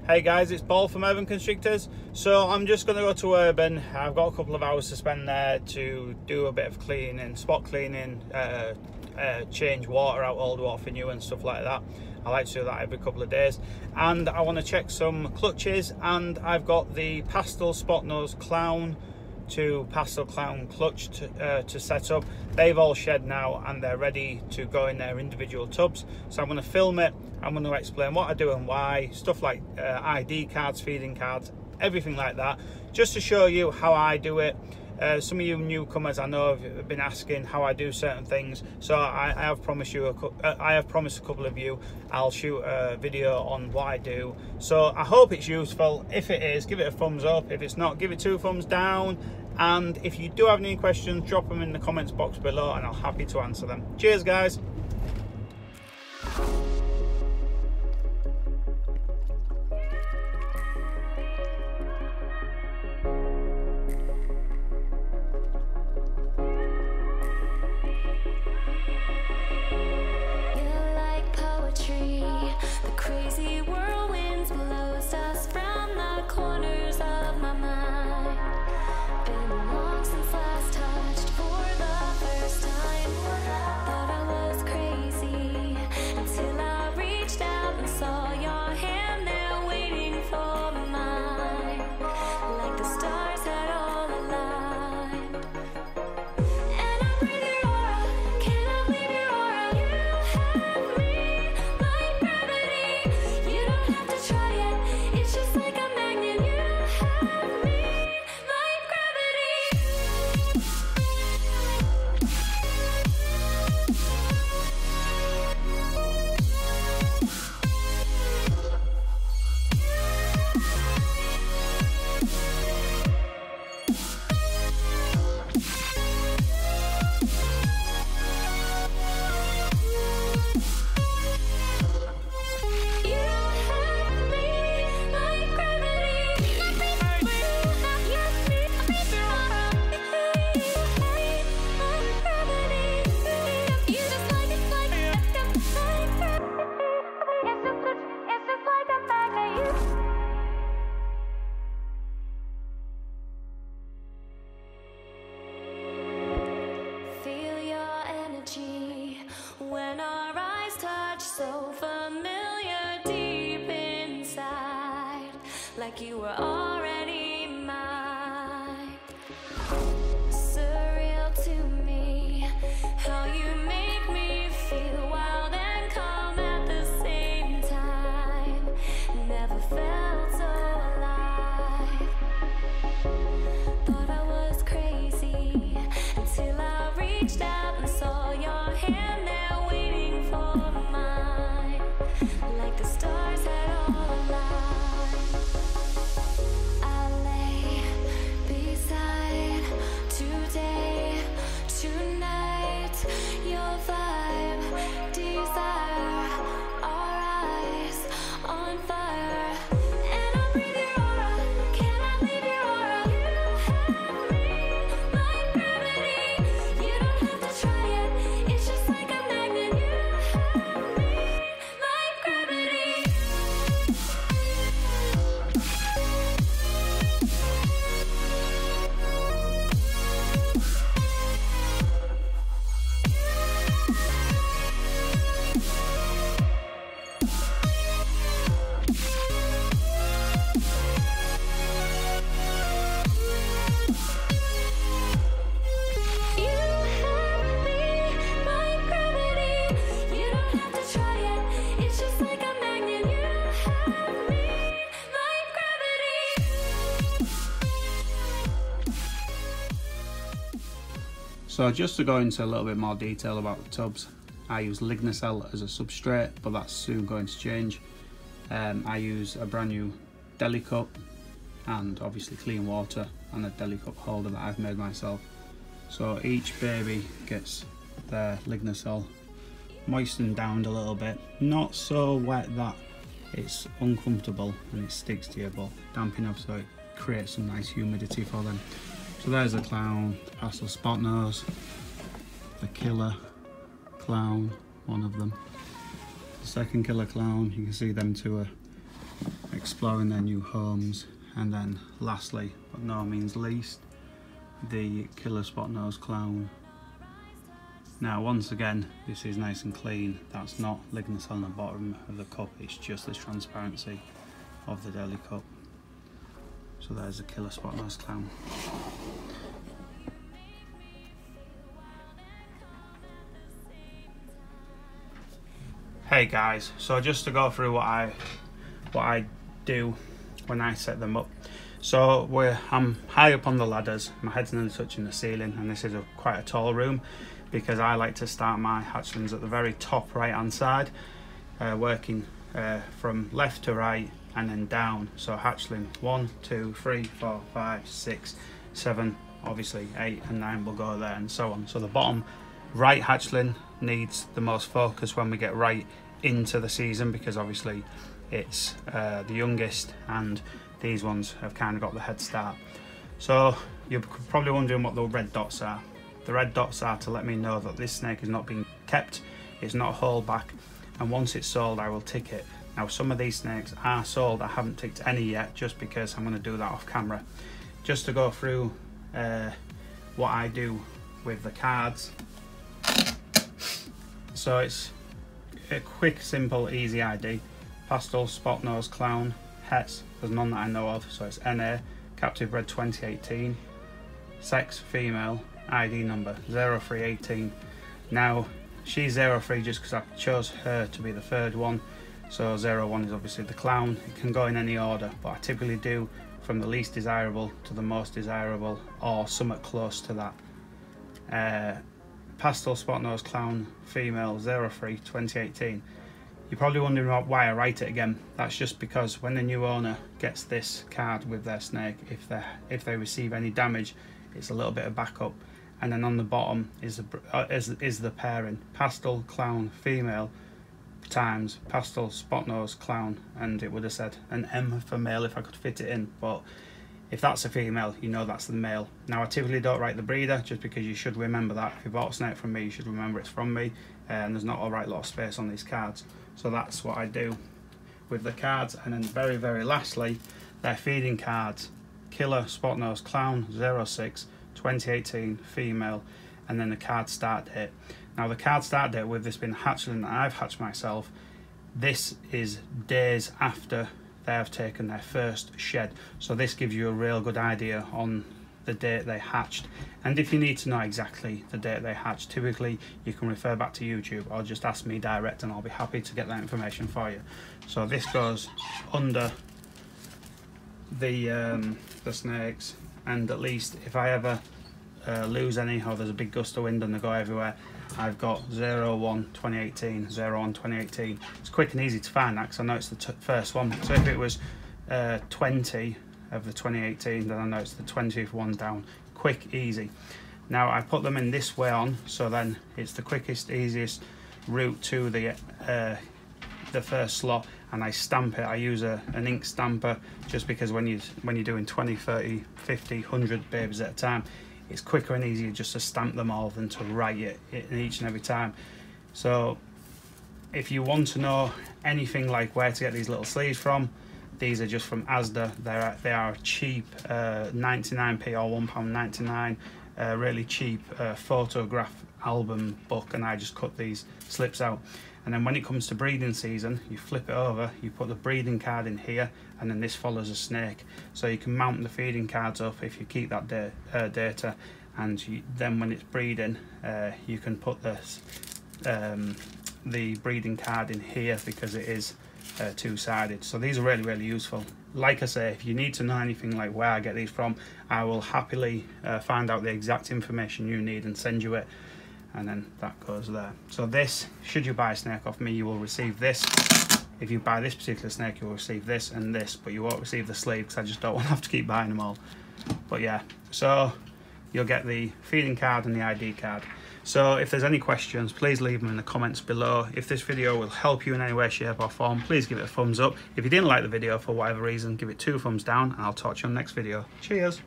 Hey guys, it's Paul from Urban Constrictors. So I'm just going to go to Urban. I've got a couple of hours to spend there to do a bit of cleaning, spot cleaning, change water out, old water for new and stuff like that. I like to do that every couple of days. And I want to check some clutches, and I've got the Pastel Spot Nose Clown to Pastel Clown clutch to set up. They've all shed now and they're ready to go in their individual tubs. So I'm going to film it. I'm going to explain what I do and why, stuff like ID cards, feeding cards, everything like that, just to show you how I do it. Some of you newcomers, I know, have been asking how I do certain things, so I have promised you a couple of you I'll shoot a video on what I do. So I hope it's useful. If it is, give it a thumbs up. If it's not, give it 2 thumbs down. And if you do have any questions, drop them in the comments box below and I'll be happy to answer them. Cheers guys. When our eyes touch, so familiar deep inside, like you were already mine. Surreal to me, how you make me feel wild and calm at the same time. Never felt so alive. Thought I was crazy until I reached out and saw your hand there. Like the stars had all aligned. I lay beside today, tonight, your vibe, desire, our eyes on fire. And I breathe your aura, can I leave your aura? You have me like gravity. You don't have to try it, it's just like a magnet. You have me. So just to go into a little bit more detail about the tubs, I use Lignocell as a substrate, but that's soon going to change. I use a brand new deli cup and obviously clean water and a deli cup holder that I've made myself. So each baby gets their Lignocell moistened down a little bit, not so wet that it's uncomfortable and it sticks to you, but damp enough so it creates some nice humidity for them. So there's the clown, Pastel Spot Nose, the killer clown, one of them. The second killer clown, you can see them two are exploring their new homes. And then lastly, but no means least, the killer spot-nosed clown. Now once again, this is nice and clean. That's not ligneous on the bottom of the cup, it's just the transparency of the daily cup. So there's the killer spot-nosed clown. Hey guys, so just to go through what I do when I set them up. So I'm high up on the ladders, my head's nearly touching the ceiling, and this is quite a tall room because I like to start my hatchlings at the very top right hand side, working from left to right and then down. So hatchling 1, 2, 3, 4, 5, 6, 7, obviously 8 and 9 will go there and so on. So the bottom right hatchling needs the most focus when we get right into the season, because obviously it's the youngest and these ones have kind of got the head start. So you're probably wondering what the red dots are. The red dots are to let me know that this snake is not being kept, it's not hauled back, and once it's sold I will tick it. Now some of these snakes are sold, I haven't ticked any yet just because I'm going to do that off camera. Just to go through what I do with the cards. So it's a quick, simple, easy ID. Pastel, spot nose, clown, hets, there's none that I know of, so it's NA, captive bred 2018, sex, female, ID number 0318. Now she's 03 just because I chose her to be the third one, so 01 is obviously the clown. It can go in any order, but I typically do from the least desirable to the most desirable, or somewhat close to that. Pastel spot nose clown, female, 03 2018. You're probably wondering why I write it again. That's just because when the new owner gets this card with their snake, if they receive any damage, it's a little bit of backup. And then on the bottom is the pairing: pastel clown female times pastel spot nose clown, and it would have said an M for male if I could fit it in, but if that's a female, you know that's the male. Now I typically don't write the breeder just because you should remember that. If you bought a snake from me, you should remember it's from me, and there's not a right lot of space on these cards. So that's what I do with the cards. And then very, very lastly, they're feeding cards: killer spot nose clown 06 2018 female, and then the card start date. Now the card start date, with this being a hatchling that I've hatched myself, this is days after they have taken their first shed, so this gives you a real good idea on the date they hatched. And if you need to know exactly the date they hatched, typically you can refer back to YouTube or just ask me direct and I'll be happy to get that information for you. So this goes under the snakes, and at least if I ever lose any, or there's a big gust of wind and they go everywhere, I've got 01 2018, 01 2018. It's quick and easy to find that because I know it's the first one. So if it was 20 of the 2018, then I know it's the 20th one down. Quick, easy. Now I put them in this way on, so then it's the quickest, easiest route to the first slot, and I stamp it. I use an ink stamper just because when you're doing 20, 30, 50, 100 babies at a time, it's quicker and easier just to stamp them all than to write it each and every time. So if you want to know anything like where to get these little sleeves from, these are just from Asda. They are cheap, 99p or £1.99, really cheap photograph album book, and I just cut these slips out. And then when it comes to breeding season, you flip it over, you put the breeding card in here, and then this follows a snake. So you can mount the feeding cards up if you keep that data, and then when it's breeding, you can put this the breeding card in here because it is two-sided. So these are really, really useful. Like I say, if you need to know anything like where I get these from, I will happily find out the exact information you need and send you it, and then that goes there. So this, should you buy a snake off me, you will receive this. If you buy this particular snake, you'll receive this and this, but you won't receive the sleeve because I just don't want to have to keep buying them all. But yeah, so you'll get the feeding card and the ID card. So if there's any questions, please leave them in the comments below. If this video will help you in any way, shape or form, please give it a thumbs up. If you didn't like the video for whatever reason, give it 2 thumbs down, and I'll talk to you on the next video. Cheers.